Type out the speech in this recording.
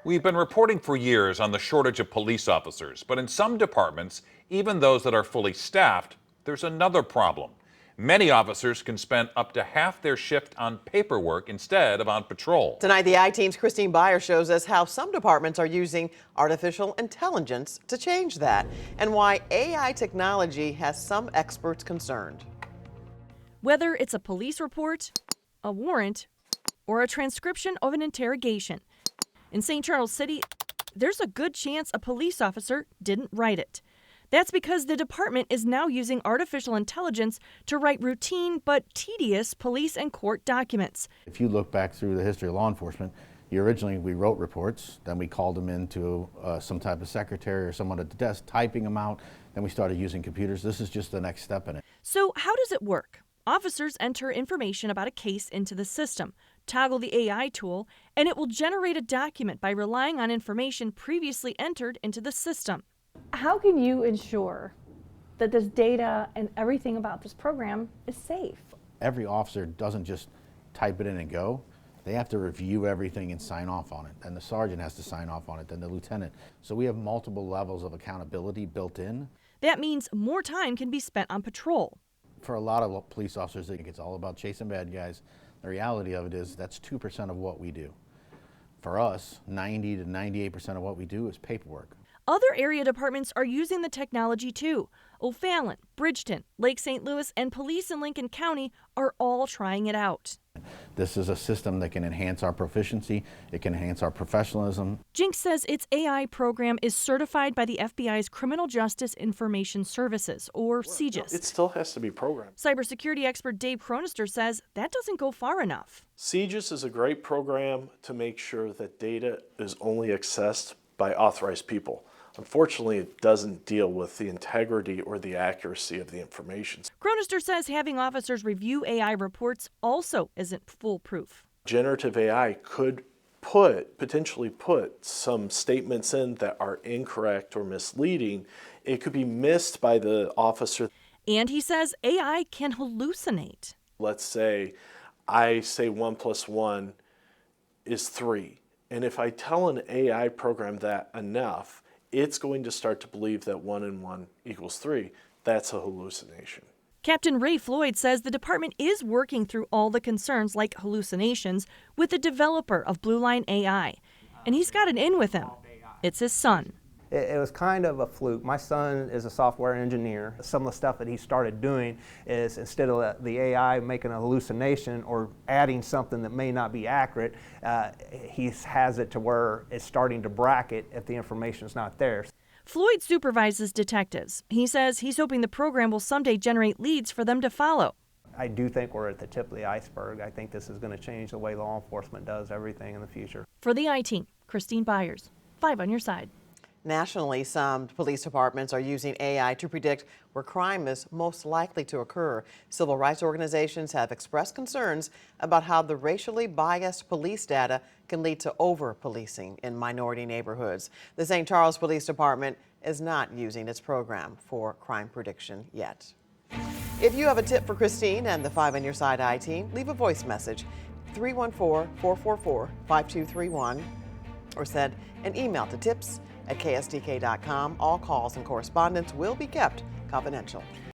We've been reporting for years on the shortage of police officers, but in some departments, even those that are fully staffed, there's another problem. Many officers can spend up to half their shift on paperwork instead of on patrol. Tonight, the I-Team's Christine Byers shows us how some departments are using artificial intelligence to change that, and why AI technology has some experts concerned. Whether it's a police report, a warrant, or a transcription of an interrogation, in St. Charles City, there's a good chance a police officer didn't write it. That's because the department is now using artificial intelligence to write routine but tedious police and court documents. If you look back through the history of law enforcement, originally we wrote reports, then we called them into some type of secretary or someone at the desk typing them out, then we started using computers. This is just the next step in it. So how does it work? Officers enter information about a case into the system, toggle the AI tool, and it will generate a document by relying on information previously entered into the system. How can you ensure that this data and everything about this program is safe? Every officer doesn't just type it in and go. They have to review everything and sign off on it. And the sergeant has to sign off on it, then the lieutenant. So we have multiple levels of accountability built in. That means more time can be spent on patrol. For a lot of police officers, they think it's all about chasing bad guys. The reality of it is that's 2% of what we do. For us, 90 to 98% of what we do is paperwork. Other area departments are using the technology too. O'Fallon, Bridgeton, Lake St. Louis, and police in Lincoln County are all trying it out. This is a system that can enhance our proficiency, it can enhance our professionalism. Juengst says its AI program is certified by the FBI's Criminal Justice Information Services, or CJIS. It still has to be programmed. Cybersecurity expert Dave Cronister says that doesn't go far enough. CJIS is a great program to make sure that data is only accessed by authorized people. Unfortunately, it doesn't deal with the integrity or the accuracy of the information. Cronister says having officers review AI reports also isn't foolproof. Generative AI could potentially put some statements in that are incorrect or misleading. It could be missed by the officer. And he says AI can hallucinate. Let's say I say 1 + 1 is 3. And if I tell an AI program that enough, it's going to start to believe that 1 and 1 equals 3. That's a hallucination. Captain Ray Floyd says the department is working through all the concerns like hallucinations with the developer of Blue Line AI. And he's got an in with him. It's his son. It was kind of a fluke. My son is a software engineer. Some of the stuff that he started doing is instead of the AI making a hallucination or adding something that may not be accurate, he has it to where it's starting to bracket if the information's not there. Floyd supervises detectives. He says he's hoping the program will someday generate leads for them to follow. I do think we're at the tip of the iceberg. I think this is going to change the way law enforcement does everything in the future. For the I-Team, Christine Byers, 5 on your side. Nationally, some police departments are using AI to predict where crime is most likely to occur. Civil rights organizations have expressed concerns about how the racially biased police data can lead to over-policing in minority neighborhoods. The St. Charles Police Department is not using its program for crime prediction yet. If you have a tip for Christine and the 5 on your side I-Team, leave a voice message, 314-444-5231, or send an email to tips@ksdk.com. All calls and correspondence will be kept confidential.